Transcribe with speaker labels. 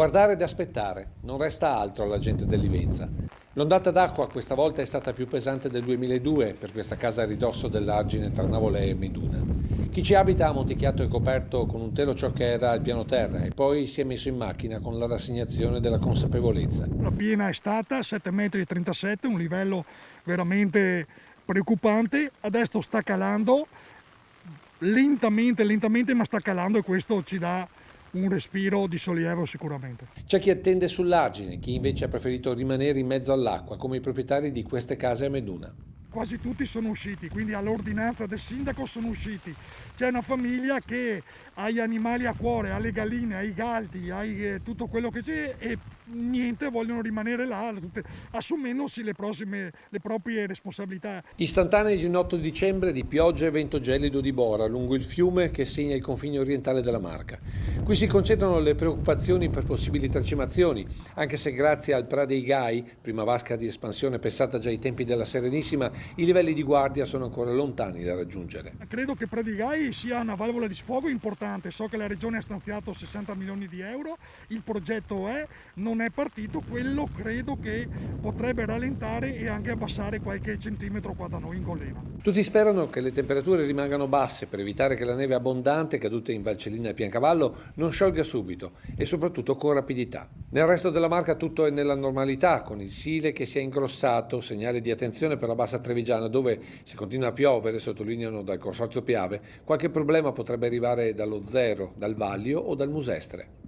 Speaker 1: Guardare ed aspettare, non resta altro alla gente del Livenza. L'ondata d'acqua questa volta è stata più pesante del 2002 per questa casa a ridosso dell'argine tra Navolè e Meduna. Chi ci abita ha monticchiato e coperto con un telo ciò che era il piano terra e poi si è messo in macchina con la rassegnazione della consapevolezza.
Speaker 2: La piena è stata 7,37 m, un livello veramente preoccupante. Adesso sta calando, lentamente ma sta calando, e questo ci dà un respiro di sollievo sicuramente.
Speaker 1: C'è chi attende sull'argine, chi invece ha preferito rimanere in mezzo all'acqua, come i proprietari di queste case a Meduna.
Speaker 2: Quasi tutti sono usciti, quindi all'ordinanza del sindaco sono usciti. C'è una famiglia che ha gli animali a cuore, ha le galline, ha i galli, ha tutto quello che c'è, e niente, vogliono rimanere là, assumendosi le proprie responsabilità.
Speaker 1: Istantanei di un 8 dicembre di pioggia e vento gelido di Bora lungo il fiume che segna il confine orientale della Marca. Qui si concentrano le preoccupazioni per possibili tracimazioni, anche se grazie al Pra dei Gai, prima vasca di espansione pensata già ai tempi della Serenissima, i livelli di guardia sono ancora lontani da raggiungere.
Speaker 2: Credo che Pra dei Gai sia una valvola di sfogo importante. So che la regione ha stanziato 60 milioni di euro, il progetto non è partito, quello credo che potrebbe rallentare e anche abbassare qualche centimetro qua da noi in Gollena.
Speaker 1: Tutti sperano che le temperature rimangano basse per evitare che la neve abbondante caduta in Valcellina e Piancavallo non sciolga subito e soprattutto con rapidità. Nel resto della Marca tutto è nella normalità, con il Sile che si è ingrossato, segnale di attenzione per la bassa trevigiana dove, se continua a piovere, sottolineano dal Consorzio Piave, qualche problema potrebbe arrivare dallo Zero, dal Vallio o dal Musestre.